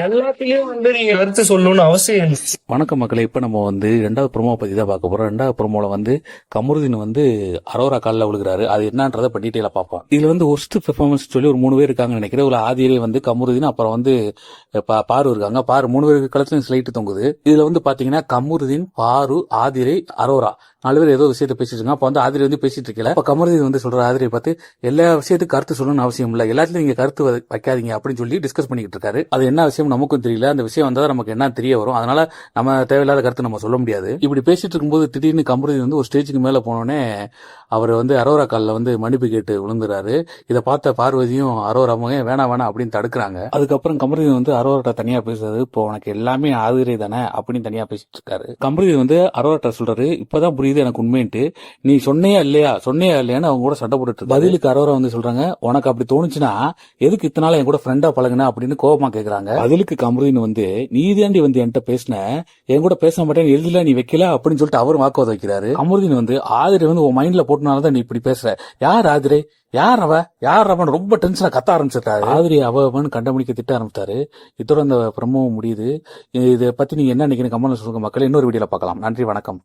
எல்லாத்துலயும் நீங்க கருத்து சொல்லணும்னு அவசியம் இல்லை. வணக்கம் மக்களே, இப்ப நம்ம ரெண்டாவது ப்ரோமோ பத்தி தான் பார்க்க போறோம். ரெண்டாவது ப்ரோமோல கமருதீன் அரோரா காலில் விழுகிறாரு. அது என்னன்றதை இப்ப டீட்டெயிலா பார்ப்போம். இதுல ஒர்ஸ்ட் பெர்ஃபார்மன்ஸ் சொல்லி ஒரு 3 பேர் இருக்காங்கன்னு நினைக்கிறேன். ஒரு ஆதியிலே கமருதீன், அப்புறம் பாரு இருக்காங்க. பாரு 3 பேருக்கு கழுத்துல ஸ்லைட் தொங்குது. இதுல பாத்தீங்கன்னா கமருதீன், பாரு, ஆதிரை, அரோரா 4 பேர் ஏதோ விஷயத்த பேசிட்டு இருக்காங்க. அப்ப ஆதிரை பேசிட்டு இருக்கல. அப்ப கமருதீன் சொல்ற ஆதிரை பார்த்து, எல்லா விஷயத்துக்கும் கருத்து சொல்லணும்னு அவசியம் இல்ல, எல்லாத்துலயும் நீங்க கருத்து வைக்காதீங்க அப்படின்னு சொல்லி டிஸ்கஸ் பண்ணிட்டு இருக்காரு. அது என்ன விஷயம் நமக்கும் தெரியல. அந்த விஷயம் வந்தா நமக்கு என்ன தெரிய வரும். அதனால நம்ம தேவையில்லாத கருத்து நம்ம சொல்ல முடியாது. இப்படி பேசிட்டு இருக்கும்போது திடீர்னு கமருதீன் ஒரு ஸ்டேஜுக்கு மேல போனோடனே அவர் அரோரா காலில் மன்னிப்பு கேட்டு விழுந்துறாரு. இதை பார்த்த பார்வதியும் அரோராமும் வேணாம் அப்படின்னு தடுக்கிறாங்க. அதுக்கப்புறம் கமருதீன் அரோராட்ட தனியா பேசுறது, இப்போ உனக்கு எல்லாமே ஆதிரை தானே அப்படின்னு தனியா பேசிட்டு இருக்காரு. கமருதீன் அரோராட்ட சொல்றாரு, இப்பதான் புரியுது எனக்கு உண்மைன்ட்டு, நீ சொன்னையா இல்லையான்னு அவங்க கூட சண்டை போட்டுட்டு. பதிலுக்கு அரோரா சொல்றாங்க, உனக்கு அப்படி தோணுச்சுன்னா எதுக்கு இத்தனை நாள் என் கூட ஃப்ரெண்டா பழகுன அப்படின்னு கோபமா கேக்குறாங்க. பதிலுக்கு கமருதீன் நீதாண்டி என்கிட்ட பேசின, என் கூட பேச மாட்டேன்னு எழுதில நீ வைக்கல அப்படின்னு சொல்லிட்டு அவரும் வாக்குவாதம் வைக்கிறாரு. கமருதீன் ஆதிரை உன் மைண்ட்ல போட்டனாலதான் நீ இப்படி பேசுற, யார் ஆதிரை, யார் அவன் ரொம்ப டென்ஷனா கத்த ஆரம்பிச்சிட்டாரு. ஆதிரி அவன் கண்டமணிக்க திட்ட ஆரம்பித்தாரு. இதோட அந்த பிரமோ முடியுது. இதை பத்தி நீங்க என்ன நினைக்கிறீங்க கமெண்ட்ல சொல்லுங்க மக்களே. இன்னொரு வீடியோல பார்க்கலாம். நன்றி, வணக்கம்.